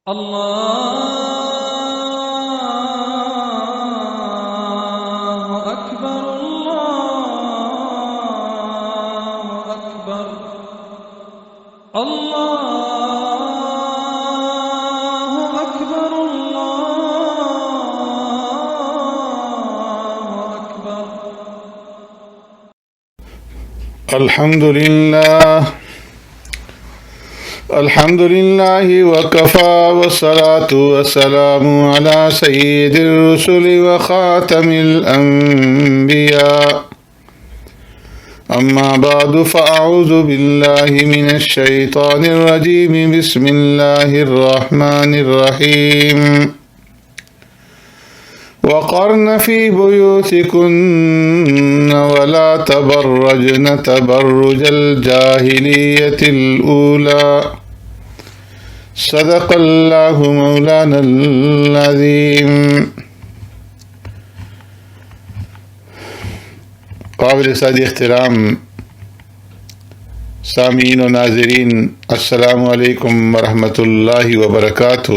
اللہ اکبر اللہ اکبر اللہ اکبر اللہ اکبر الحمد لله وكفى والصلاة والسلام على سيد الرسل وخاتم الأنبياء أما بعد فأعوذ بالله من الشيطان الرجيم بسم الله الرحمن الرحيم وقرن في بيوتكن ولا تبرجن تبرج الجاهلية الأولى صدق اللہ مولانا العظیم. قابل صد احترام سامعین و ناظرین، السلام علیکم ورحمۃ اللہ وبرکاتہ.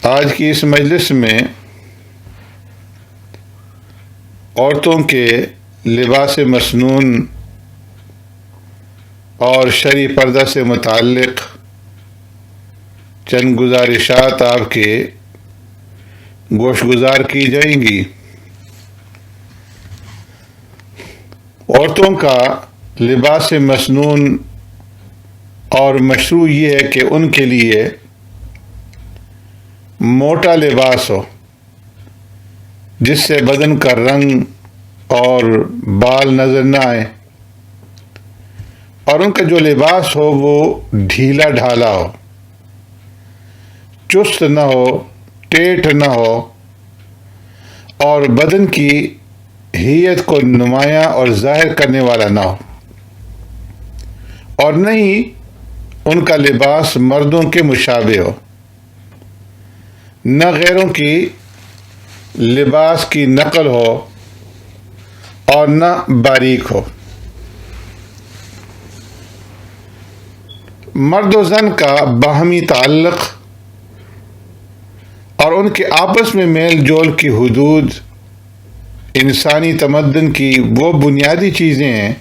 آج کی اس مجلس میں عورتوں کے لباس مسنون اور شرعی پردہ سے متعلق چند گزارشات آپ کے گوش گزار کی جائیں گی. عورتوں کا لباس مسنون اور مشروع یہ ہے کہ ان کے لیے موٹا لباس ہو جس سے بدن کا رنگ اور بال نظر نہ آئے، اور ان کا جو لباس ہو وہ ڈھیلا ڈھالا ہو، چست نہ ہو، ٹیٹ نہ ہو، اور بدن کی ہیئت کو نمایاں اور ظاہر کرنے والا نہ ہو، اور نہ ہی ان کا لباس مردوں کے مشابہ ہو، نہ غیروں کی لباس کی نقل ہو اور نہ باریک ہو. مرد و زن کا باہمی تعلق اور ان کے آپس میں میل جول کی حدود انسانی تمدن کی وہ بنیادی چیزیں ہیں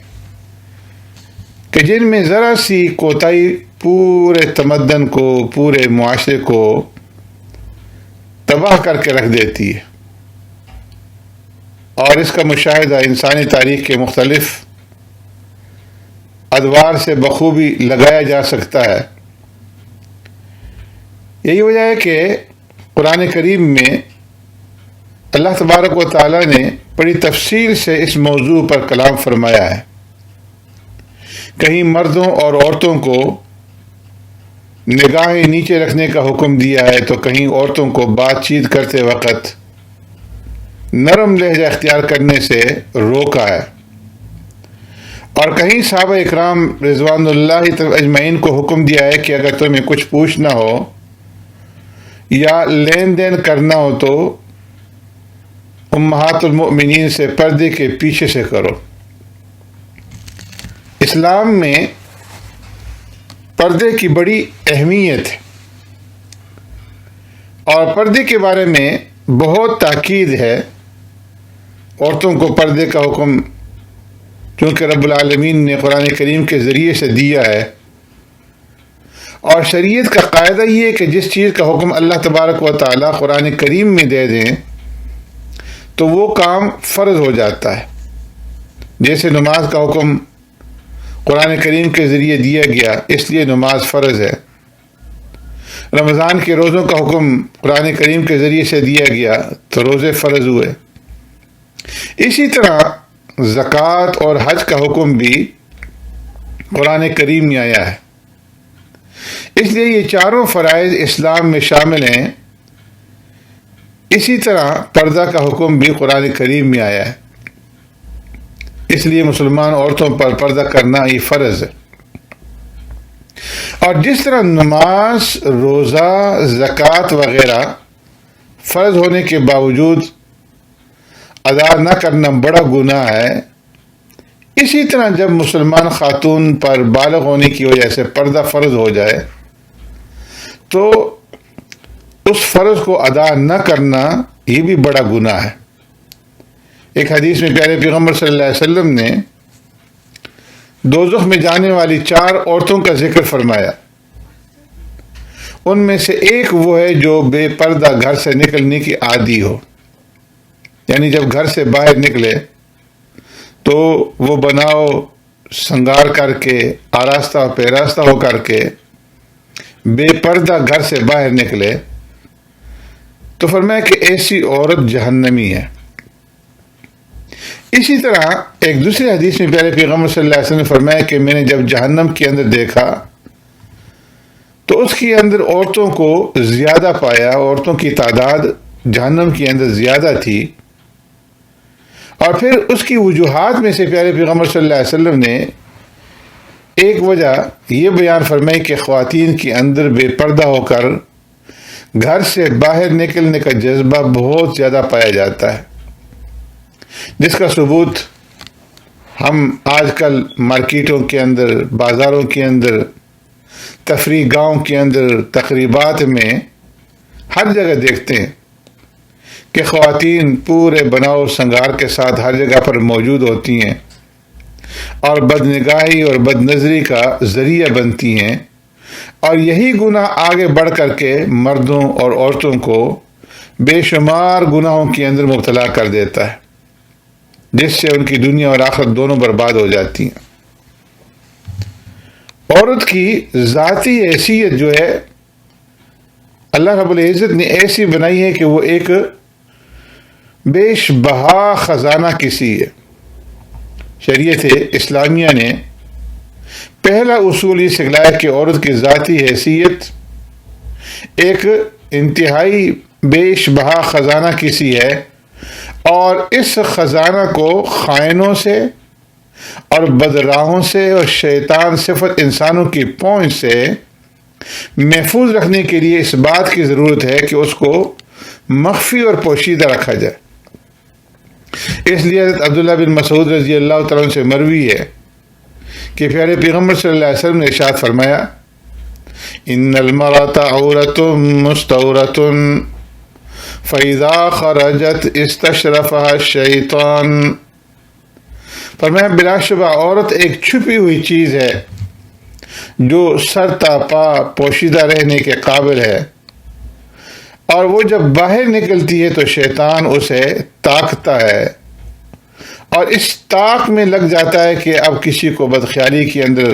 کہ جن میں ذرا سی کوتاہی پورے تمدن کو، پورے معاشرے کو تباہ کر کے رکھ دیتی ہے. اور اس کا مشاہدہ انسانی تاریخ کے مختلف ادوار سے بخوبی لگایا جا سکتا ہے. یہی وجہ ہے کہ قرآن کریم میں اللہ تبارک و تعالیٰ نے بڑی تفصیل سے اس موضوع پر کلام فرمایا ہے. کہیں مردوں اور عورتوں کو نگاہیں نیچے رکھنے کا حکم دیا ہے تو کہیں عورتوں کو بات چیت کرتے وقت نرم لہجہ اختیار کرنے سے روکا ہے، اور کہیں صحابہ اکرام رضوان اللہ اجمعین کو حکم دیا ہے کہ اگر تمہیں کچھ پوچھنا ہو یا لین دین کرنا ہو تو امہات المؤمنین سے پردے کے پیچھے سے کرو. اسلام میں پردے کی بڑی اہمیت ہے، اور پردے کے بارے میں بہت تاکید ہے. عورتوں کو پردے کا حکم چونکہ رب العالمین نے قرآن کریم کے ذریعے سے دیا ہے، اور شریعت کا قاعدہ یہ ہے کہ جس چیز کا حکم اللہ تبارک و تعالیٰ قرآن کریم میں دے دیں تو وہ کام فرض ہو جاتا ہے. جیسے نماز کا حکم قرآن کریم کے ذریعے دیا گیا اس لیے نماز فرض ہے، رمضان کے روزوں کا حکم قرآن کریم کے ذریعے سے دیا گیا تو روزے فرض ہوئے. اسی طرح زکوٰۃ اور حج کا حکم بھی قرآن کریم میں آیا ہے. اس لیے یہ چاروں فرائض اسلام میں شامل ہیں. اسی طرح پردہ کا حکم بھی قرآن کریم میں آیا ہے، اس لیے مسلمان عورتوں پر پردہ کرنا ہی فرض ہے. اور جس طرح نماز، روزہ، زکوٰۃ وغیرہ فرض ہونے کے باوجود ادا نہ کرنا بڑا گناہ ہے، اسی طرح جب مسلمان خاتون پر بالغ ہونے کی وجہ سے پردہ فرض ہو جائے تو اس فرض کو ادا نہ کرنا یہ بھی بڑا گناہ ہے۔ ایک حدیث میں پیارے پیغمبر صلی اللہ علیہ وسلم نے دوزخ میں جانے والی 4 عورتوں کا ذکر فرمایا۔ ان میں سے ایک وہ ہے جو بے پردہ گھر سے نکلنے کی عادی ہو، یعنی جب گھر سے باہر نکلے تو وہ بناؤ سنگار کر کے آراستہ پیراستہ ہو کر کے بے پردہ گھر سے باہر نکلے، تو فرمایا کہ ایسی عورت جہنمی ہے۔ اسی طرح ایک دوسری حدیث میں پیارے پیغمبر صلی اللہ علیہ وسلم نے فرمایا کہ میں نے جب جہنم کے اندر دیکھا تو اس کے اندر عورتوں کو زیادہ پایا، عورتوں کی تعداد جہنم کے اندر زیادہ تھی، اور پھر اس کی وجوہات میں سے پیارے پیغمبر صلی اللہ علیہ وسلم نے ایک وجہ یہ بیان فرمائی کہ خواتین کے اندر بے پردہ ہو کر گھر سے باہر نکلنے کا جذبہ بہت زیادہ پایا جاتا ہے، جس کا ثبوت ہم آج کل مارکیٹوں کے اندر، بازاروں کے اندر، تفریح گاہوں کے اندر، تقریبات میں ہر جگہ دیکھتے ہیں کہ خواتین پورے بناؤ سنگار کے ساتھ ہر جگہ پر موجود ہوتی ہیں اور بدنگاہی اور بد نظری کا ذریعہ بنتی ہیں، اور یہی گناہ آگے بڑھ کر کے مردوں اور عورتوں کو بے شمار گناہوں کے اندر مبتلا کر دیتا ہے، جس سے ان کی دنیا اور آخرت دونوں برباد ہو جاتی ہیں۔ عورت کی ذاتی حیثیت جو ہے اللہ رب العزت نے ایسی بنائی ہے کہ وہ ایک بیش بہا خزانہ کسی ہے۔ شریعت اسلامیہ نے پہلا اصول یہ سکھلایا کہ عورت کی ذاتی حیثیت ایک انتہائی بیش بہا خزانہ کسی ہے، اور اس خزانہ کو خائنوں سے اور بدراہوں سے اور شیطان صفت انسانوں کی پہنچ سے محفوظ رکھنے کے لیے اس بات کی ضرورت ہے کہ اس کو مخفی اور پوشیدہ رکھا جائے۔ اس لیے حضرت عبداللہ بن مسعود رضی اللہ تعالیٰ عنہ سے مروی ہے کہ پیارے پیغمبر صلی اللہ علیہ وسلم نے ارشاد فرمایا، ان المرأۃ عورۃ مستعورۃ فَإِذَا خَرَجَتْ اسْتَشْرَفَهَا الشَّيْطَانُ۔ فرمایا بلا شبہ عورت ایک چھپی ہوئی چیز ہے جو سر تا پا پوشیدہ رہنے کے قابل ہے، اور وہ جب باہر نکلتی ہے تو شیطان اسے تاکتا ہے، اور اس طاق میں لگ جاتا ہے کہ اب کسی کو بدخیالی کے اندر،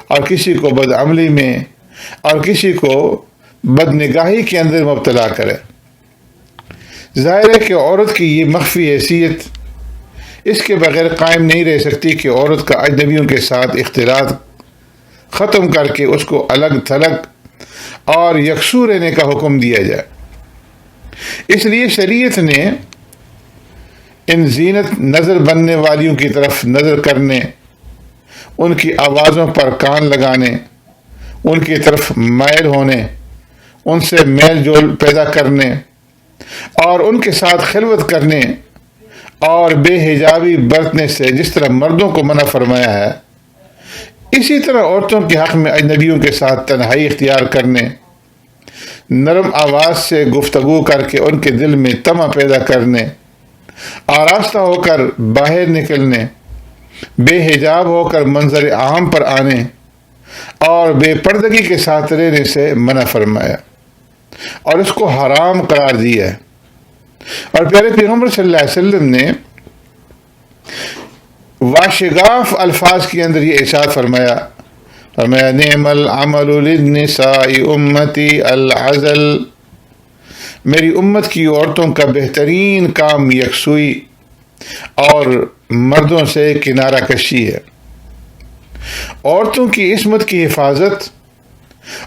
اور کسی کو بدعملی میں، اور کسی کو بدنگاہی کے اندر مبتلا کرے۔ ظاہر ہے کہ عورت کی یہ مخفی حیثیت اس کے بغیر قائم نہیں رہ سکتی کہ عورت کا اجنبیوں کے ساتھ اختلاط ختم کر کے اس کو الگ تھلگ اور یکسو رہنے کا حکم دیا جائے۔ اس لیے شریعت نے ان زینت نظر بننے والیوں کی طرف نظر کرنے، ان کی آوازوں پر کان لگانے، ان کی طرف مائل ہونے، ان سے میل جول پیدا کرنے اور ان کے ساتھ خلوت کرنے اور بے حجابی برتنے سے جس طرح مردوں کو منع فرمایا ہے، اسی طرح عورتوں کے حق میں اجنبیوں کے ساتھ تنہائی اختیار کرنے، نرم آواز سے گفتگو کر کے ان کے دل میں طمع پیدا کرنے، آراستہ ہو کر باہر نکلنے، بے حجاب ہو کر منظر عام پر آنے اور بے پردگی کے ساتھ رہنے سے منع فرمایا اور اس کو حرام قرار دیا ہے۔ اور پیارے پیغمبر صلی اللہ علیہ وسلم نے واشگاف الفاظ کے اندر یہ ارشاد فرمایا، نعم العمل للنساء امتی العزل، میری امت کی عورتوں کا بہترین کام یکسوئی اور مردوں سے کنارہ کشی ہے۔ عورتوں کی عصمت کی حفاظت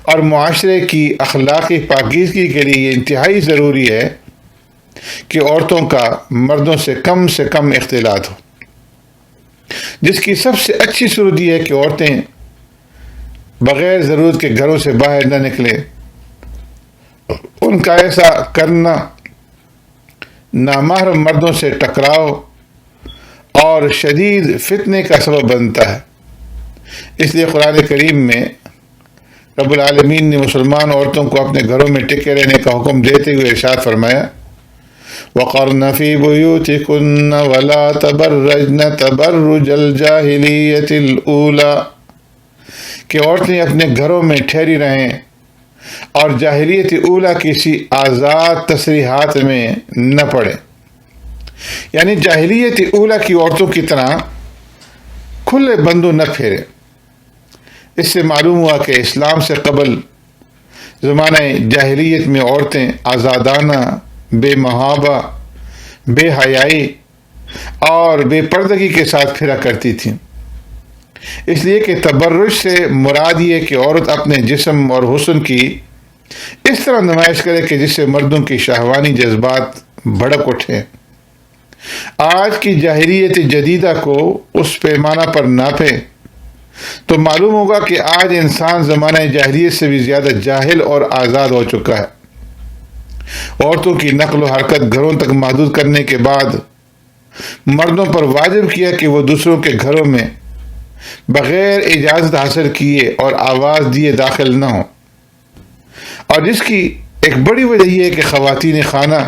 اور معاشرے کی اخلاقی پاکیزگی کے لیے یہ انتہائی ضروری ہے کہ عورتوں کا مردوں سے کم اختلاط ہو، جس کی سب سے اچھی صورت یہ ہے کہ عورتیں بغیر ضرورت کے گھروں سے باہر نہ نکلیں۔ ان کا ایسا کرنا نامحرم مردوں سے ٹکراؤ اور شدید فتنے کا سبب بنتا ہے۔ اس لیے قرآن کریم میں رب العالمین نے مسلمان عورتوں کو اپنے گھروں میں ٹکے رہنے کا حکم دیتے ہوئے ارشاد فرمایا، وَقَرْنَ فِي بُيُوتِكُنَّ وَلَا تَبَرَّجْنَ تَبَرُّجَ الْجَاهِلِيَّةِ الْأُولَى، کہ عورتیں اپنے گھروں میں ٹھہری رہیں اور جاہلیت اولا کسی آزاد تصریحات میں نہ پڑیں، یعنی جاہلیت اولا کی عورتوں کی طرح کھلے بندوں نہ پھیرے۔ اس سے معلوم ہوا کہ اسلام سے قبل زمانہ جاہلیت میں عورتیں آزادانہ، بے محابہ، بے حیائی اور بے پردگی کے ساتھ پھرا کرتی تھیں، اس لیے کہ تبرج سے مراد یہ کہ عورت اپنے جسم اور حسن کی اس طرح نمائش کرے کہ جس سے مردوں کی شہوانی جذبات بھڑک اٹھیں۔ آج کی جاہلیت جدیدہ کو اس پیمانہ پر ناپیں تو معلوم ہوگا کہ آج انسان زمانہ جاہلیت سے بھی زیادہ جاہل اور آزاد ہو چکا ہے۔ عورتوں کی نقل و حرکت گھروں تک محدود کرنے کے بعد مردوں پر واجب کیا کہ وہ دوسروں کے گھروں میں بغیر اجازت حاصل کیے اور آواز دیے داخل نہ ہوں، اور جس کی ایک بڑی وجہ یہ ہے کہ خواتین خانہ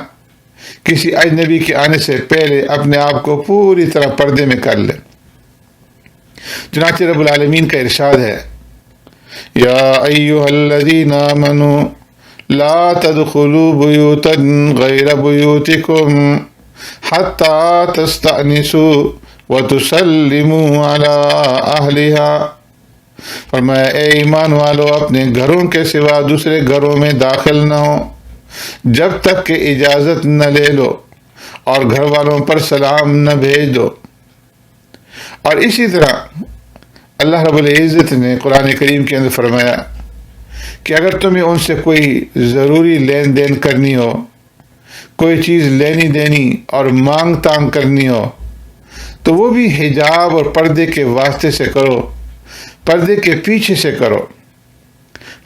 کسی اجنبی کے آنے سے پہلے اپنے آپ کو پوری طرح پردے میں کر لیں۔ چنانچہ رب العالمین کا ارشاد ہے، یا ایھا الذین آمنوا لا تدخلوا بیوتا غیر بیوتکم حتی تستأنسوا وتسلموا علی اہلها، فرمایا اے ایمان والو اپنے گھروں کے سوا دوسرے گھروں میں داخل نہ ہو جب تک کہ اجازت نہ لے لو اور گھر والوں پر سلام نہ بھیج دو۔ اور اسی طرح اللہ رب العزت نے قرآن کریم کے اندر فرمایا کہ اگر تمہیں ان سے کوئی ضروری لین دین کرنی ہو، کوئی چیز لینی دینی اور مانگ تانگ کرنی ہو تو وہ بھی حجاب اور پردے کے واسطے سے کرو، پردے کے پیچھے سے کرو۔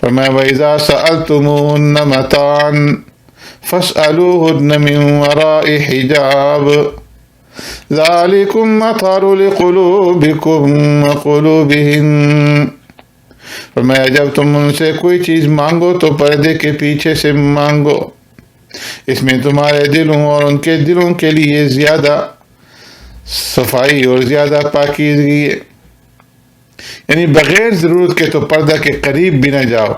فرمایا وَإِذَا سَأَلْتُمُوهُنَّ مَتَاعًا فَاسْأَلُوهُنَّ مِنْ وَرَاءِ حِجَابٍ ذَلِكُمْ أَطْهَرُ لِقُلُوبِكُمْ وَقُلُوبِهِنَّ، فرمایا جب تم ان سے کوئی چیز مانگو تو پردے کے پیچھے سے مانگو، اس میں تمہارے دلوں اور ان کے دلوں کے لیے زیادہ صفائی اور زیادہ پاکیزگی ہے۔ یعنی بغیر ضرورت کے تو پردہ کے قریب بھی نہ جاؤ،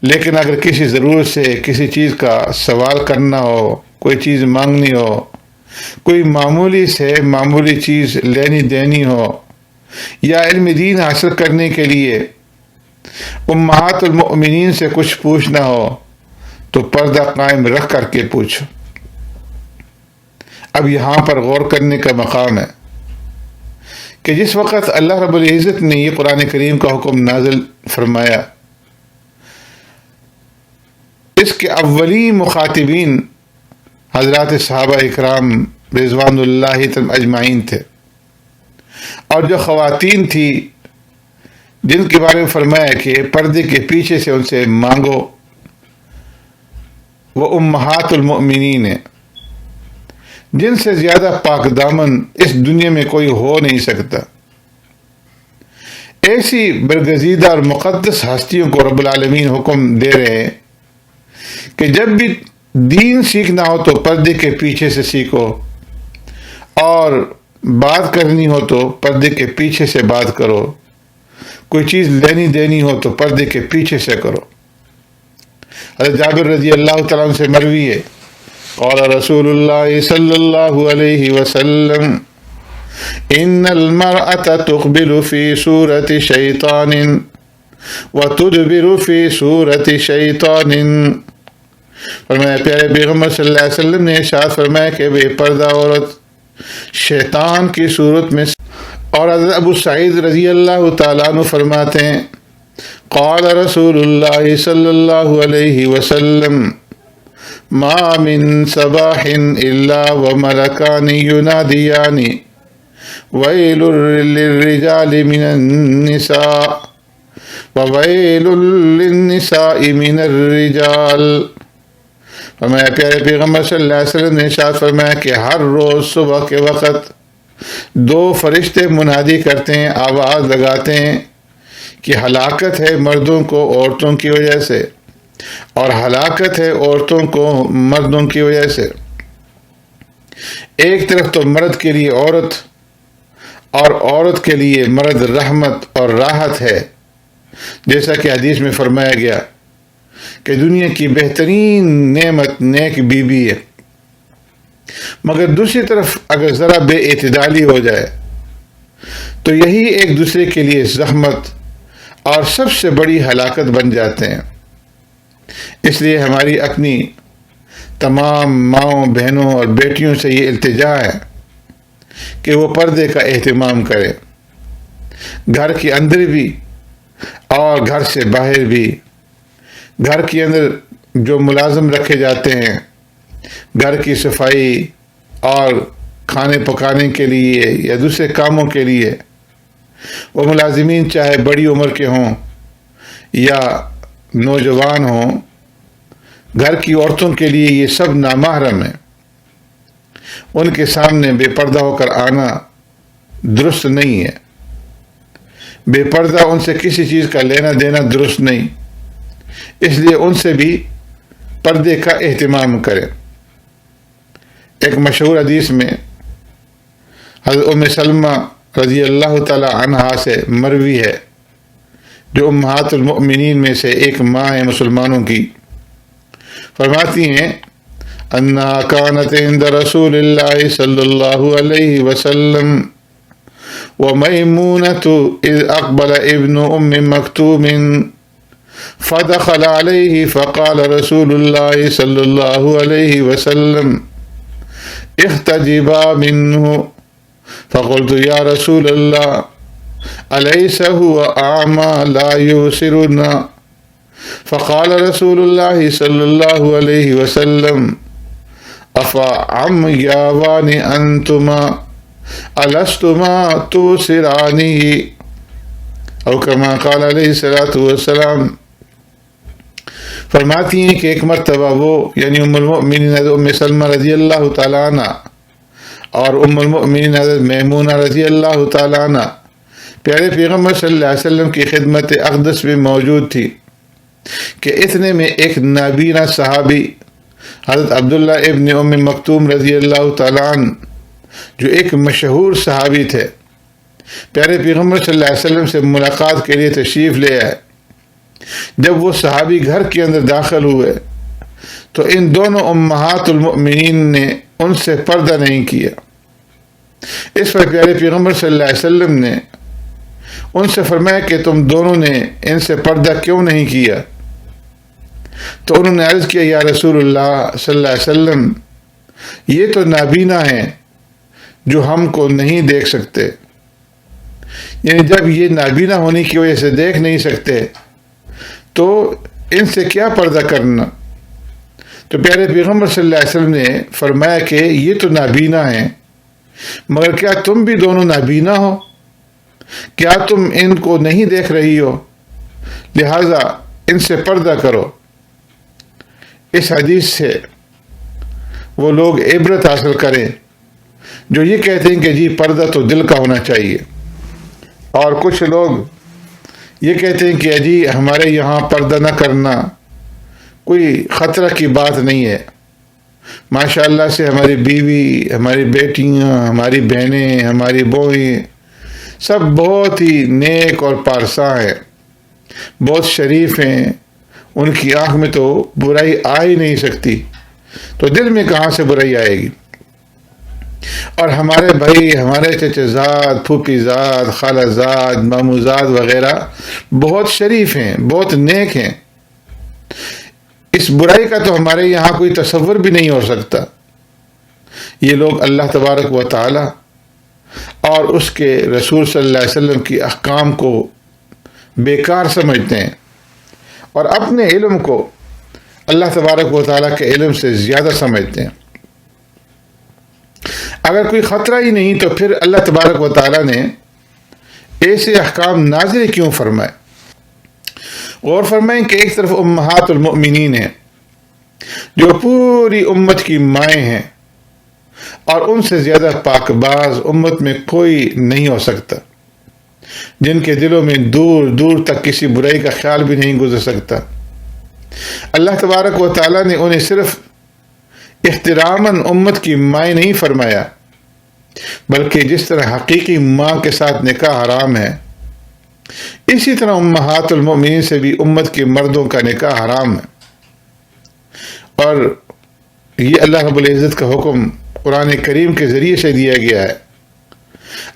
لیکن اگر کسی ضرورت سے کسی چیز کا سوال کرنا ہو، کوئی چیز مانگنی ہو، کوئی معمولی سے معمولی چیز لینی دینی ہو، یا علم دین حاصل کرنے کے لیے امہات المؤمنین سے کچھ پوچھنا ہو تو پردہ قائم رکھ کر کے پوچھو۔ اب یہاں پر غور کرنے کا مقام ہے کہ جس وقت اللہ رب العزت نے یہ قرآن کریم کا حکم نازل فرمایا، اس کے اولین مخاطبین حضرات صحابہ اکرام رضوان اللہ اجمعین تھے، اور جو خواتین تھی جن کے بارے میں فرمایا کہ پردے کے پیچھے سے ان سے مانگو، وہ امہات المؤمنین ہیں، جن سے زیادہ پاک دامن اس دنیا میں کوئی ہو نہیں سکتا۔ ایسی برگزیدہ اور مقدس ہستیوں کو رب العالمین حکم دے رہے ہیں کہ جب بھی دین سیکھنا ہو تو پردے کے پیچھے سے سیکھو، اور بات کرنی ہو تو پردے کے پیچھے سے بات کرو، کوئی چیز لینی دینی ہو تو پردے کے پیچھے سے کرو۔ حضرت جابر رضی اللہ تعالیٰ عنہ سے مروی ہے، قال رسول اللہ صلی اللہ علیہ وسلم ان المرأة تقبل فی صورت شیطان وتدبر فی صورت شیطان، فرمایا پیارے پیغمبر صلی اللہ علیہ وسلم نے ارشاد فرمایا کہ بے پردہ عورت شیطان کی صورت میں، اور حضرت ابو سعید رضی اللہ تعالیٰ عنہ فرماتے ہیں قال رسول اللہ صلی اللہ علیہ وسلم ما من صباح الا وملکان ینادیان ویل للرجال من النساء وویل للنساء من الرجال، فرمایا پیارے پیغمبر صلی اللہ علیہ وسلم نے ارشاد فرمایا کہ ہر روز صبح کے وقت دو فرشتے منادی کرتے ہیں، آواز لگاتے ہیں کہ ہلاکت ہے مردوں کو عورتوں کی وجہ سے، اور ہلاکت ہے عورتوں کو مردوں کی وجہ سے۔ ایک طرف تو مرد کے لیے عورت اور عورت کے لیے مرد رحمت اور راحت ہے، جیسا کہ حدیث میں فرمایا گیا کہ دنیا کی بہترین نعمت نیک بیوی ہے، مگر دوسری طرف اگر ذرا بے اعتدالی ہو جائے تو یہی ایک دوسرے کے لیے زحمت اور سب سے بڑی ہلاکت بن جاتے ہیں۔ اس لیے ہماری اپنی تمام ماؤں، بہنوں اور بیٹیوں سے یہ التجا ہے کہ وہ پردے کا اہتمام کریں، گھر کے اندر بھی اور گھر سے باہر بھی۔ گھر کے اندر جو ملازم رکھے جاتے ہیں گھر کی صفائی اور کھانے پکانے کے لیے یا دوسرے کاموں کے لیے، وہ ملازمین چاہے بڑی عمر کے ہوں یا نوجوان ہوں، گھر کی عورتوں کے لیے یہ سب نامحرم ہیں۔ ان کے سامنے بے پردہ ہو کر آنا درست نہیں ہے، بے پردہ ان سے کسی چیز کا لینا دینا درست نہیں، اس لیے ان سے بھی پردے کا اہتمام کریں۔ ایک مشہور حدیث میں حضرت ام سلمہ رضی اللہ تعالی عنہا سے مروی ہے، جو امہات المؤمنین میں سے ایک ماں ہے مسلمانوں کی، فرماتی ہیں انہا کانت عند رسول اللہ صلی اللہ علیہ وسلم ومیمونۃ اذ اقبل ابن ام مکتوم فدخل علیہ فقال رسول اللہ صلی اللہ علیہ وسلم احتجبا منہ فقلت یا رسول اللہ الیس هو اعمى لا یبصرنا فقال رسول اللہ صلی اللہ علیہ وسلم افعمیاوان انتما الستما تبصرانہ او کما قال علیہ الصلوۃ والسلام۔ فرماتی ہیں کہ ایک مرتبہ وہ یعنی ام المؤمنین حضرت ام سلمہ رضی اللہ تعالیٰ عنہ اور ام المؤمنین حضرت میمونہ رضی اللہ تعالیٰ عنہ پیارے پیغمبر صلی اللہ علیہ وسلم کی خدمت اقدس میں موجود تھی کہ اتنے میں ایک نابینا صحابی حضرت عبداللہ ابن ام مکتوم رضی اللہ تعالیٰ عنہ، جو ایک مشہور صحابی تھے، پیارے پیغمبر صلی اللہ علیہ وسلم سے ملاقات کے لیے تشریف لے آئے۔ جب وہ صحابی گھر کے اندر داخل ہوئے تو ان دونوں امہات المؤمنین نے ان سے پردہ نہیں کیا۔ اس پر پیارے پیغمبر صلی اللہ علیہ وسلم نے ان سے فرمایا کہ تم دونوں نے ان سے پردہ کیوں نہیں کیا؟ تو انہوں نے عرض کیا یا رسول اللہ صلی اللہ علیہ وسلم، یہ تو نابینا ہیں جو ہم کو نہیں دیکھ سکتے، یعنی جب یہ نابینا ہونے کی وجہ سے دیکھ نہیں سکتے تو ان سے کیا پردہ کرنا؟ تو پیارے پیغمبر صلی اللہ علیہ وسلم نے فرمایا کہ یہ تو نابینا ہیں، مگر کیا تم بھی دونوں نابینا ہو؟ کیا تم ان کو نہیں دیکھ رہی ہو؟ لہذا ان سے پردہ کرو۔ اس حدیث سے وہ لوگ عبرت حاصل کریں جو یہ کہتے ہیں کہ جی پردہ تو دل کا ہونا چاہیے، اور کچھ لوگ یہ کہتے ہیں کہ جی ہمارے یہاں پردہ نہ کرنا کوئی خطرہ کی بات نہیں ہے، ماشاء اللہ سے ہماری بیوی، ہماری بیٹیاں، ہماری بہنیں، ہماری بوئیں سب بہت ہی نیک اور پارسا ہیں، بہت شریف ہیں، ان کی آنکھ میں تو برائی آ ہی نہیں سکتی، تو دل میں کہاں سے برائی آئے گی؟ اور ہمارے بھائی، ہمارے چچا زاد، پھوپھی زاد، خالہ زاد، مامو زاد وغیرہ بہت شریف ہیں، بہت نیک ہیں، اس برائی کا تو ہمارے یہاں کوئی تصور بھی نہیں ہو سکتا۔ یہ لوگ اللہ تبارک و تعالی اور اس کے رسول صلی اللہ علیہ وسلم کی احکام کو بیکار سمجھتے ہیں اور اپنے علم کو اللہ تبارک و تعالی کے علم سے زیادہ سمجھتے ہیں۔ اگر کوئی خطرہ ہی نہیں تو پھر اللہ تبارک و تعالی نے ایسے احکام نازل کیوں فرمائے؟ غور فرمائیں کہ ایک طرف امہات المؤمنین ہیں جو پوری امت کی مائیں ہیں، اور ان سے زیادہ پاک باز امت میں کوئی نہیں ہو سکتا، جن کے دلوں میں دور دور تک کسی برائی کا خیال بھی نہیں گزر سکتا۔ اللہ تبارک و تعالیٰ نے انہیں صرف احتراماً امت کی مائیں نہیں فرمایا، بلکہ جس طرح حقیقی ماں کے ساتھ نکاح حرام ہے، اسی طرح امہات المؤمنین سے بھی امت کے مردوں کا نکاح حرام ہے۔ اور یہ اللہ رب العزت کا حکم قرآن کریم کے ذریعے سے دیا گیا ہے۔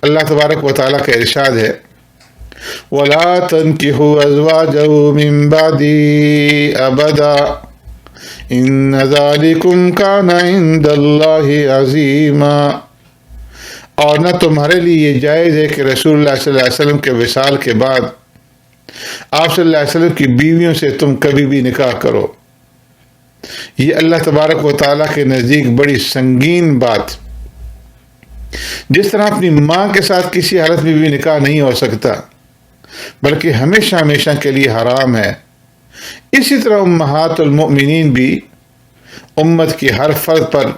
اللہ تبارک و تعالیٰ کا ارشاد ہے، وَلَا تَنْكِحُوا أَزْوَاجَهُ مِن بَعْدِهِ أَبَدًا إِنَّ ذَلِكُمْ كَانَ عِندَ اللَّهِ عَظِيمًا۔ اور نہ تمہارے لیے یہ جائز ہے کہ رسول اللہ صلی اللہ علیہ وسلم کے وصال کے بعد آپ صلی اللہ علیہ وسلم کی بیویوں سے تم کبھی بھی نکاح کرو۔ یہ اللہ تبارک و تعالیٰ کے نزدیک بڑی سنگین بات، جس طرح اپنی ماں کے ساتھ کسی حالت میں بھی نکاح نہیں ہو سکتا بلکہ ہمیشہ ہمیشہ کے لیے حرام ہے، اسی طرح امہات المؤمنین بھی امت کے ہر فرد پر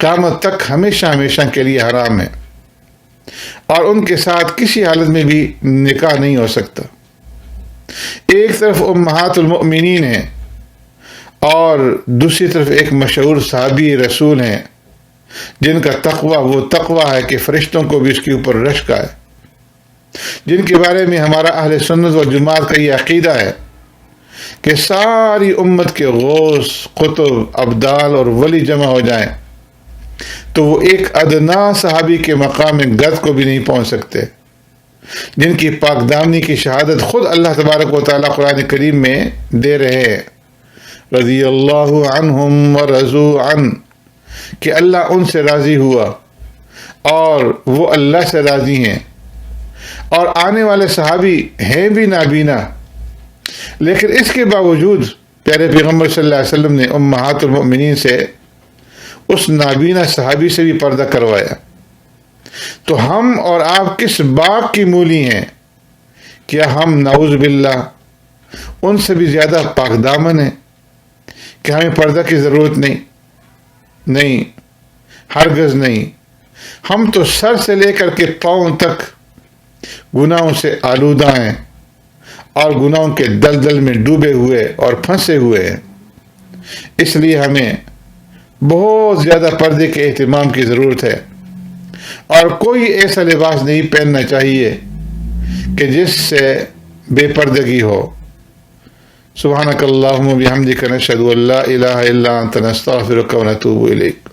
قیامت تک ہمیشہ ہمیشہ کے لیے حرام ہے، اور ان کے ساتھ کسی حالت میں بھی نکاح نہیں ہو سکتا۔ ایک طرف امہات المؤمنین ہیں اور دوسری طرف ایک مشہور صحابی رسول ہیں جن کا تقوی وہ تقوی ہے کہ فرشتوں کو بھی اس کے اوپر رشک ہے، جن کے بارے میں ہمارا اہل سنت و جماعت کا یہ عقیدہ ہے کہ ساری امت کے غوث، قطب، ابدال اور ولی جمع ہو جائیں تو وہ ایک ادنا صحابی کے مقام گد کو بھی نہیں پہنچ سکتے، جن کی پاک دامنی کی شہادت خود اللہ تبارک و تعالیٰ قرآن کریم میں دے رہے ہیں، رضی اللہ عنہم ورضوا عنہ، کہ اللہ ان سے راضی ہوا اور وہ اللہ سے راضی ہیں۔ اور آنے والے صحابی ہیں بھی نابینا، لیکن اس کے باوجود پیارے پیغمبر صلی اللہ علیہ وسلم نے امہات المؤمنین سے اس نابینا صحابی سے بھی پردہ کروایا۔ تو ہم اور آپ کس باغ کی مولی ہیں؟ کیا ہم نعوذ باللہ ان سے بھی زیادہ پاک دامن ہیں کہ ہمیں پردہ کی ضرورت نہیں، ہرگز نہیں۔ ہم تو سر سے لے کر کے پاؤں تک گناہوں سے آلودہ ہیں اور گناہوں کے دلدل میں ڈوبے ہوئے اور پھنسے ہوئے ہیں۔ اس لیے ہمیں بہت زیادہ پردے کے اہتمام کی ضرورت ہے، اور کوئی ایسا لباس نہیں پہننا چاہیے کہ جس سے بے پردگی ہو۔ سبحانک اللہم و بحمدک نشہد ان لا الہ الا انت نستغفرک و نتوب الیک۔